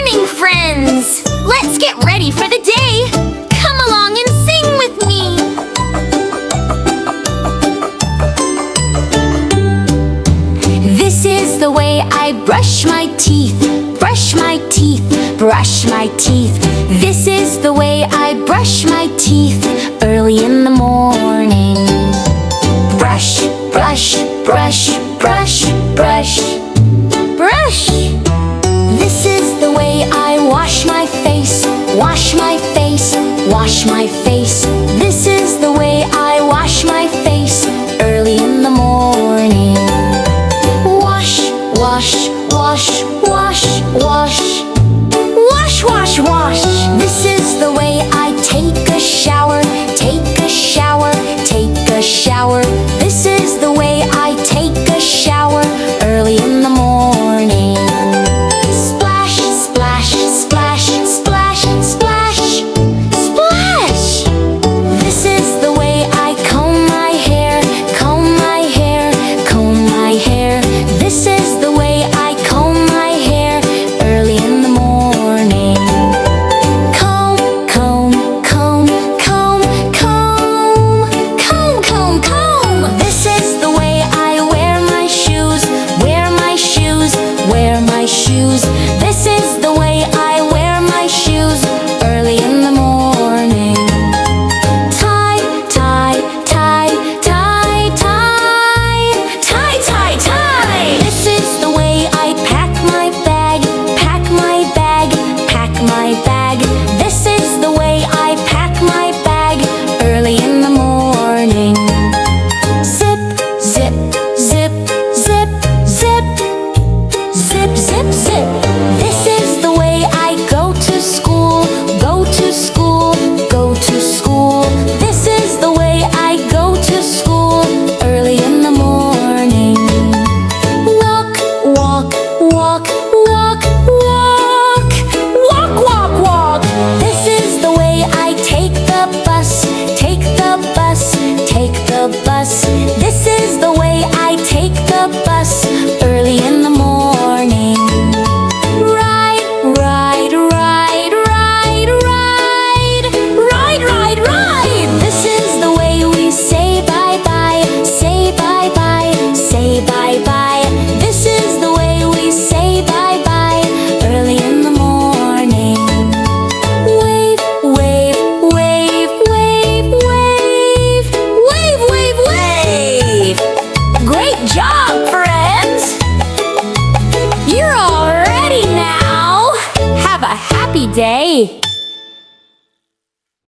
morning, friends! Let's get ready for the day! Come along and sing with me! This is the way I brush my teeth, brush my teeth, brush my teeth. This is the way I brush my teeth early in the morning. Brush, brush, brush, brush, brush, brush. This is the way I wash my face, wash my face, wash my face. This is the way I wash my face early in the morning. Wash, wash, wash, wash, wash, wash, wash, wash. This is the way I take a shower, take a shower, take a shower. This is the way I take a shower early in the morning. Splash, splash, splash, splash, splash, splash. This is the way I comb my hair, comb my hair, comb my hair. This is the way I comb my hair early in the morning. Comb, comb, comb, comb, comb, comb, comb, comb. This is the way I wear my shoes, wear my shoes, wear my shoes. This is the way I wear my shoes early in the morning. Tie, tie, tie, tie, tie, tie, tie, tie. This is the way I pack my bag, pack my bag, pack my bag. This is the way I pack my bag early in the morning. Zip, zip, zip, zip, zip, zip, zip, zip. This is the way I go to school, go to school, go to school. This is the way I go to school early in the morning. Walk, walk, walk, walk, walk, walk, walk, walk. This is the way I take the bus, take the bus, take the bus. This is the way I take the bus early in the morning. Ride, ride, ride, ride, ride, ride, ride, ride. This is the way we say bye-bye, say bye-bye, say bye-bye. This is the way we say bye-bye early in the morning. Wave, wave, wave, wave, wave, wave, wave, wave. Great job, friends! You're all ready now! Have a happy day!